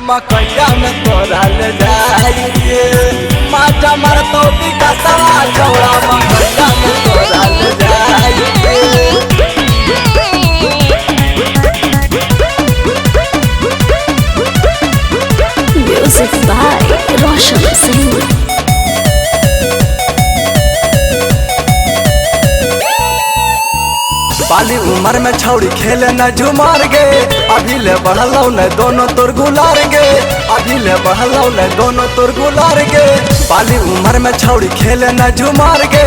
मकैया में तोरा ले जाइए माचा मारतो विकासवा छौड़ा मकैया में तोरा ले जाइए। Music by Roshan Singh. बाली उम्र में छौड़ी खेले न झुमार गे अभी ले बढ़लो न दोनों तोर गुलार गे अभी ले बढ़लो न दोनों तोर गुलार गे बाली उम्र में छौड़ी खेले न झुमार गे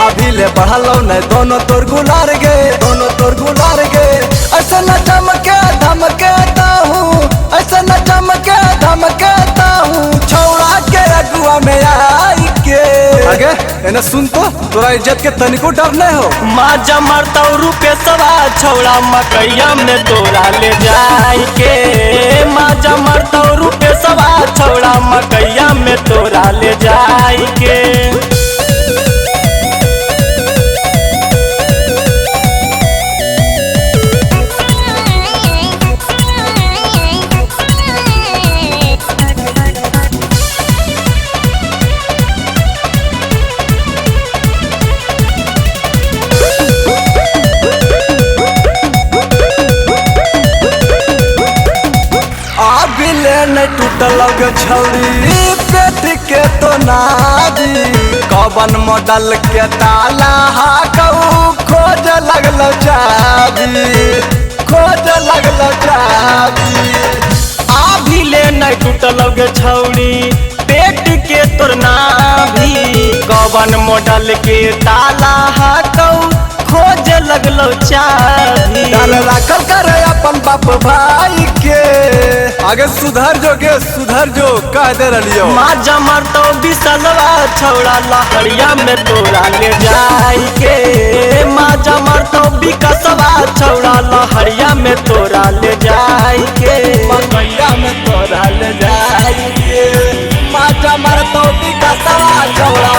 अभी ले बढ़लो न दोनों तोर गुलार गे दोनों तोर गुलार गे ऐसा न चमके धमकेता हूँ ऐसा न चमके धमकेता हूँ छौड़ा के अगुआ में आई के आगे एने सुन तो तोरा इज्जत के तनिको डर नहीं हो माजा मरता रुपे सवा छौड़ा मकैया में तोरा ले जाई के माजा मरता रुपे सवा छौड़ा मकैया में तोरा ले जाई के। नहीं टूटल छौरी पेट के तो नादी कवन मॉडल के ताला हाकऊ खोज लगल चाबी खोज लगल चाबी अभी ले नहीं टूटल छौरी पेट के तोर नाभी कवन मॉडल के ताला हाकऊ खोज लगलो चाबी डाल रखल करे अपन बाप भाई के आगे सुधर जो कह दे रलियो माजा मरतो बिसलवा छौड़ा लहरिया में तोरा ले जाई के माजा मरतो बिकसवा छौड़ा लहरिया में तोरा ले जाई के मकैया में तोरा ले जाई के माजा मरतो बिकसवा छौड़ा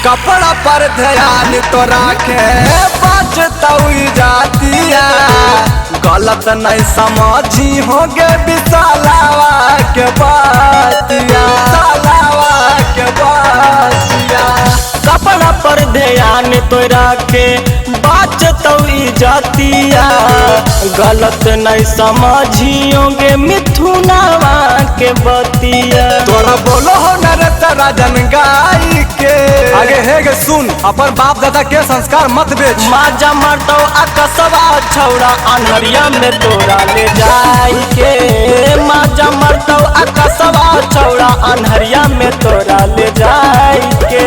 कपड़ा पर ध्यान तो राखे बचतौ जातिया गलत नहीं समझी होगे विशालावा के बातिया सालावा के बातिया कपड़ा पर ध्यान तो रखे बचतौ जातिया गलत नहीं समझियोगे मिथुनावा के बतिया तोरा बोलो हो न राजन गाई के आगे है गे सुन अपन बाप दादा के संस्कार मत बेच माजा मरतो अकसवा छौड़ा अनहरिया में तोरा ले जाई के माजा मरतो अकसवा छौड़ा अनहरिया में तोरा ले जाई के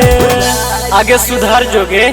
आगे सुधर जोगे।